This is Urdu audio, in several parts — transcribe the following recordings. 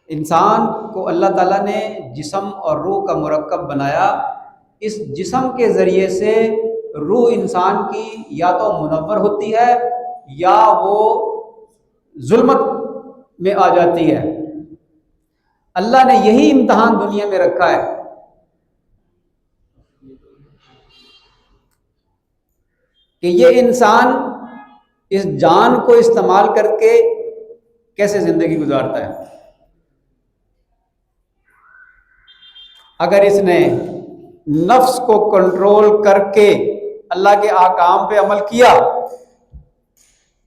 انسان کو اللہ تعالیٰ نے جسم اور روح کا مرکب بنایا، اس جسم کے ذریعے سے روح انسان کی یا تو منور ہوتی ہے یا وہ ظلمت میں آ جاتی ہے۔ اللہ نے یہی امتحان دنیا میں رکھا ہے کہ یہ انسان اس جان کو استعمال کر کے کیسے زندگی گزارتا ہے۔ اگر اس نے نفس کو کنٹرول کر کے اللہ کے احکام پہ عمل کیا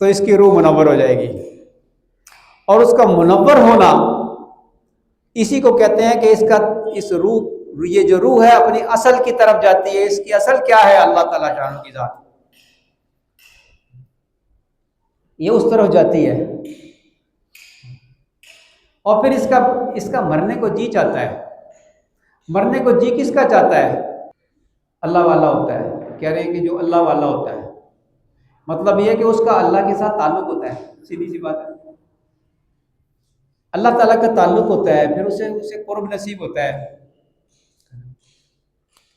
تو اس کی روح منور ہو جائے گی، اور اس کا منور ہونا اسی کو کہتے ہیں کہ اس روح، یہ جو روح ہے اپنی اصل کی طرف جاتی ہے۔ اس کی اصل کیا ہے؟ اللہ تعالیٰ شان کی ذات، یہ اس طرف جاتی ہے، اور پھر اس کا مرنے کو جی چاہتا ہے۔ مرنے کو جی کس کا چاہتا ہے؟ اللہ والا ہوتا ہے۔ کہہ رہے ہیں کہ جو اللہ والا ہوتا ہے، مطلب یہ ہے کہ اس کا اللہ کے ساتھ تعلق ہوتا ہے، سیدھی سی بات ہے۔ اللہ تعالیٰ کا تعلق ہوتا ہے، پھر اسے قرب نصیب ہوتا ہے،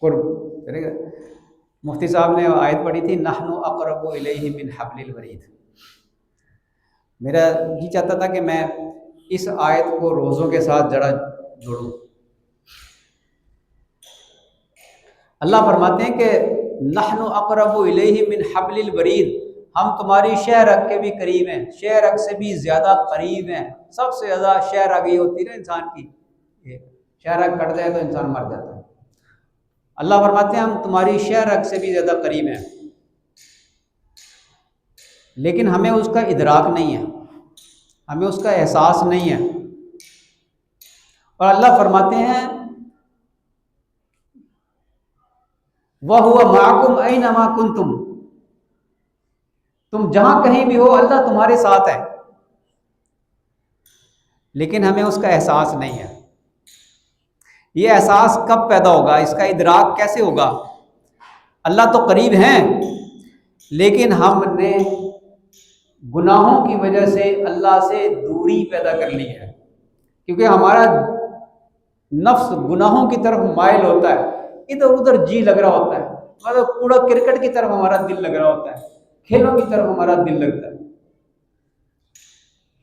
قرب کرے گا۔ مفتی صاحب نے آیت پڑھی تھی، نحن اقرب الیہ من حبل الورید۔ میرا جی چاہتا تھا کہ میں اس آیت کو روزوں کے ساتھ جوڑوں۔ اللہ فرماتے ہیں کہ نحن اقرب الیہ من حبل الورید، ہم تمہاری شہ رگ کے بھی قریب ہیں، شہ رگ سے بھی زیادہ قریب ہیں۔ سب سے زیادہ شہ رگ یہ ہوتی ہے نا انسان کی، شہ رگ کٹ جائے تو انسان مر جاتا ہے۔ اللہ فرماتے ہیں ہم تمہاری شہ رگ سے بھی زیادہ قریب ہیں، لیکن ہمیں اس کا ادراک نہیں ہے، ہمیں اس کا احساس نہیں ہے۔ اور اللہ فرماتے ہیں وَهُوَ مَعَكُمْ أَيْنَمَا كُنْتُمْ، تم جہاں کہیں بھی ہو اللہ تمہارے ساتھ ہے، لیکن ہمیں اس کا احساس نہیں ہے۔ یہ احساس کب پیدا ہوگا؟ اس کا ادراک کیسے ہوگا؟ اللہ تو قریب ہیں، لیکن ہم نے گناہوں کی وجہ سے اللہ سے دوری پیدا کر لی ہے، کیونکہ ہمارا نفس گناہوں کی طرف مائل ہوتا ہے، ادھر ادھر جی لگ رہا ہوتا ہے، مطلب کوڑا کرکٹ کی طرف ہمارا دل لگ رہا ہوتا ہے، کھیلوں کی طرف ہمارا دل لگتا ہے،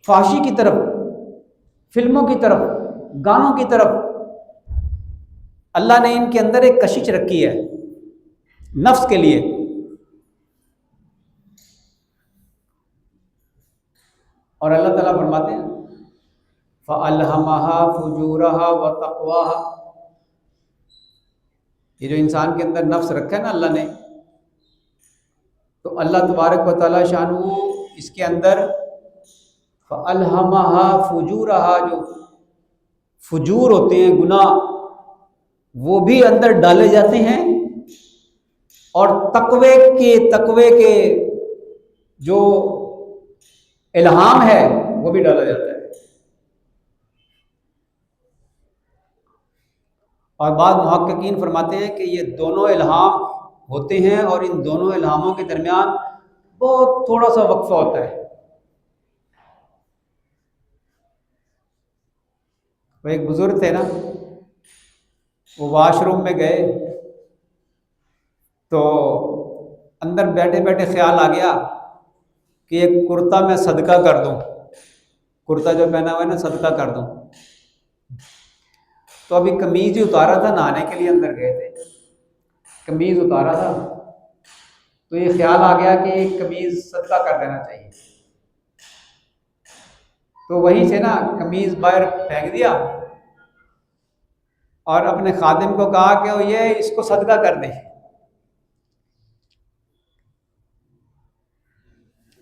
فحاشی کی طرف، فلموں کی طرف، گانوں کی طرف۔ اللہ نے ان کے اندر ایک کشش رکھی ہے نفس کے لیے۔ اور اللہ تعالیٰ فرماتے ہیں فَأَلْهَمَهَا فُجُورَهَا وَتَقْوَاهَا، یہ جو انسان کے اندر نفس رکھا ہے نا اللہ نے، تو اللہ تبارک و تعالیٰ شانہ اس کے اندر فَأَلْهَمَهَا فُجُورَهَا، جو فجور ہوتے ہیں گناہ، وہ بھی اندر ڈالے جاتے ہیں، اور تقوی کے جو الہام ہے وہ بھی ڈالا جاتا ہے۔ اور بعض محققین فرماتے ہیں کہ یہ دونوں الہام ہوتے ہیں، اور ان دونوں الہاموں کے درمیان بہت تھوڑا سا وقفہ ہوتا ہے۔ وہ ایک بزرگ تھے نا، وہ واش روم میں گئے تو اندر بیٹھے بیٹھے خیال آ گیا کہ ایک کرتا میں صدقہ کر دوں، کرتا جو پہنا ہوا ہے نا صدقہ کر دوں۔ تو ابھی قمیض ہی اتارا تھا، نہانے کے لیے اندر گئے تھے، قمیض اتارا تھا تو یہ خیال آ گیا کہ ایک قمیض صدقہ کر دینا چاہیے۔ تو وہیں سے نا قمیض باہر پھینک دیا اور اپنے خادم کو کہا کہ وہ یہ اس کو صدقہ کر دے۔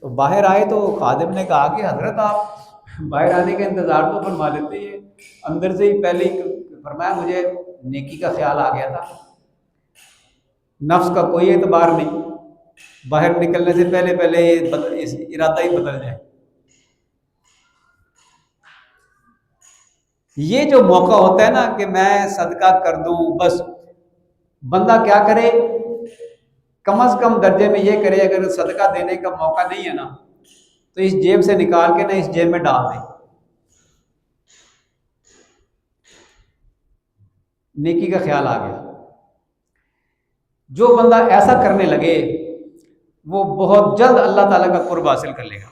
تو باہر آئے تو خادم نے کہا کہ حضرت آپ باہر آنے کا انتظار تو فرما لیتے ہیں، اندر سے ہی پہلے ہی فرمایا مجھے نیکی کا خیال آ گیا تھا، نفس کا کوئی اعتبار نہیں، باہر نکلنے سے پہلے یہ ارادہ ہی بدل جائے۔ یہ جو موقع ہوتا ہے نا کہ میں صدقہ کر دوں، بس بندہ کیا کرے، کم از کم درجے میں یہ کرے، اگر صدقہ دینے کا موقع نہیں ہے نا تو اس جیب سے نکال کے نا اس جیب میں ڈال دیں، نیکی کا خیال آ گیا. جو بندہ ایسا کرنے لگے وہ بہت جلد اللہ تعالیٰ کا قرب حاصل کر لے گا.